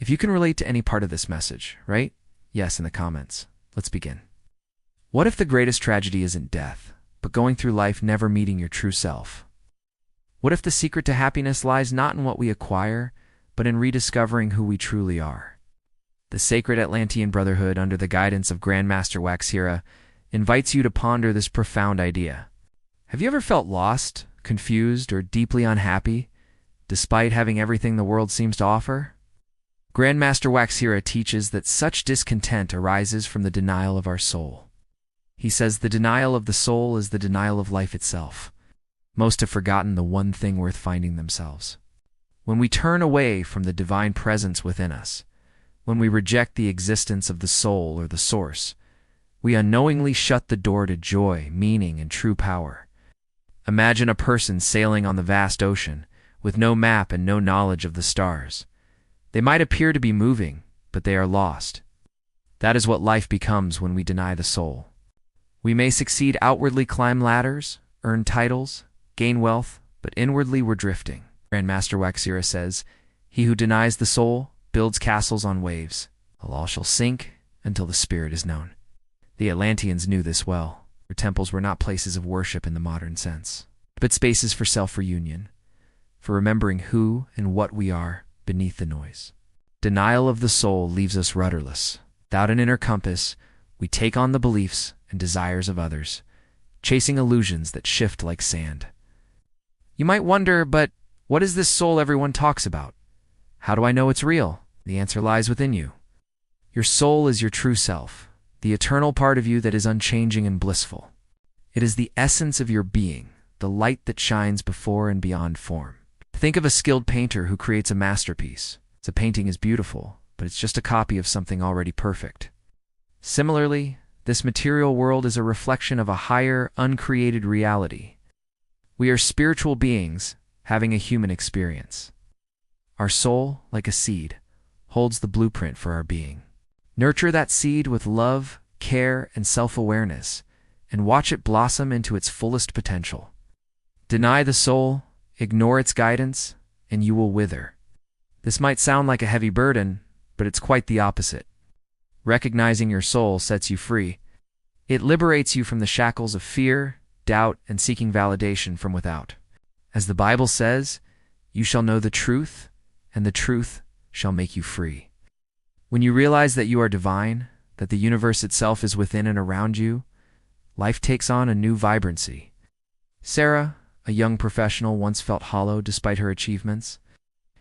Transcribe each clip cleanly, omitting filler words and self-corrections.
If you can relate to any part of this message, right? Yes, in the comments. Let's begin. What if the greatest tragedy isn't death, but going through life never meeting your true self? What if the secret to happiness lies not in what we acquire, but in rediscovering who we truly are? The sacred Atlantean Brotherhood, under the guidance of Grandmaster WaXhira, invites you to ponder this profound idea. Have you ever felt lost, confused, or deeply unhappy, despite having everything the world seems to offer? Grandmaster WaXhira teaches that such discontent arises from the denial of our soul. He says the denial of the soul is the denial of life itself. Most have forgotten the one thing worth finding themselves. When we turn away from the divine presence within us, when we reject the existence of the soul or the source, we unknowingly shut the door to joy, meaning, and true power. Imagine a person sailing on the vast ocean, with no map and no knowledge of the stars. They might appear to be moving, but they are lost. That is what life becomes when we deny the soul. We may succeed outwardly, climb ladders, earn titles, gain wealth, but inwardly we're drifting. Grandmaster WaXhira says, "He who denies the soul builds castles on waves. All shall sink until the spirit is known." The Atlanteans knew this well. Their temples were not places of worship in the modern sense, but spaces for self-reunion, for remembering who and what we are beneath the noise. Denial of the soul leaves us rudderless. Without an inner compass, we take on the beliefs and desires of others, chasing illusions that shift like sand. You might wonder, but what is this soul everyone talks about? How do I know it's real? The answer lies within you. Your soul is your true self, the eternal part of you that is unchanging and blissful. It is the essence of your being, the light that shines before and beyond form. Think of a skilled painter who creates a masterpiece. The painting is beautiful, but it's just a copy of something already perfect. Similarly, this material world is a reflection of a higher, uncreated reality. We are spiritual beings having a human experience. Our soul, like a seed, holds the blueprint for our being. Nurture that seed with love, care, and self-awareness, and watch it blossom into its fullest potential. Deny the soul, ignore its guidance, and you will wither. This might sound like a heavy burden, but it's quite the opposite. Recognizing your soul sets you free. It liberates you from the shackles of fear, doubt, and seeking validation from without. As the Bible says, "You shall know the truth, and the truth shall make you free." When you realize that you are divine, that the universe itself is within and around you, life takes on a new vibrancy. Sarah, a young professional, once felt hollow despite her achievements.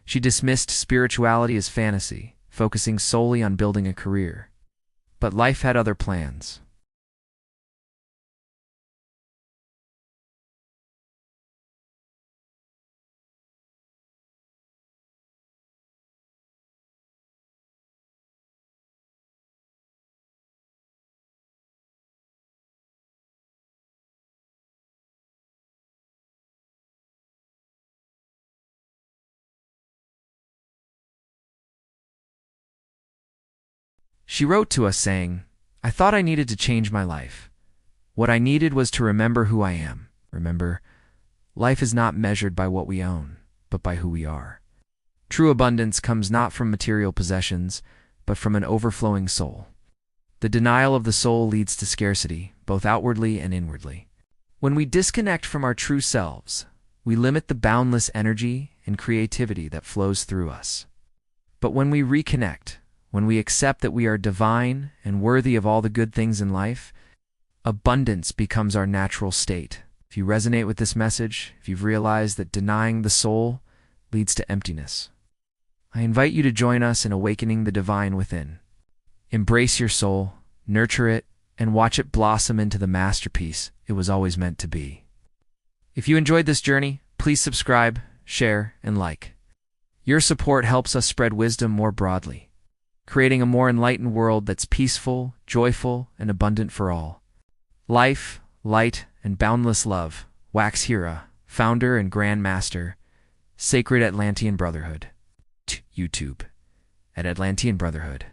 She dismissed spirituality as fantasy, focusing solely on building a career. But life had other plans. She wrote to us saying, "I thought I needed to change my life. What I needed was to remember who I am. Remember, life is not measured by what we own, but by who we are. True abundance comes not from material possessions, but from an overflowing soul. The denial of the soul leads to scarcity, both outwardly and inwardly. When we disconnect from our true selves, we limit the boundless energy and creativity that flows through us. But when we reconnect, when we accept that we are divine and worthy of all the good things in life, abundance becomes our natural state." If you resonate with this message, if you've realized that denying the soul leads to emptiness, I invite you to join us in awakening the divine within. Embrace your soul, nurture it, and watch it blossom into the masterpiece it was always meant to be. If you enjoyed this journey, please subscribe, share, and like. Your support helps us spread wisdom more broadly, creating a more enlightened world that's peaceful, joyful, and abundant for all. Life, light, and boundless love. WaXhira, founder and Grandmaster, Sacred Atlantean Brotherhood. YouTube at Atlantean Brotherhood.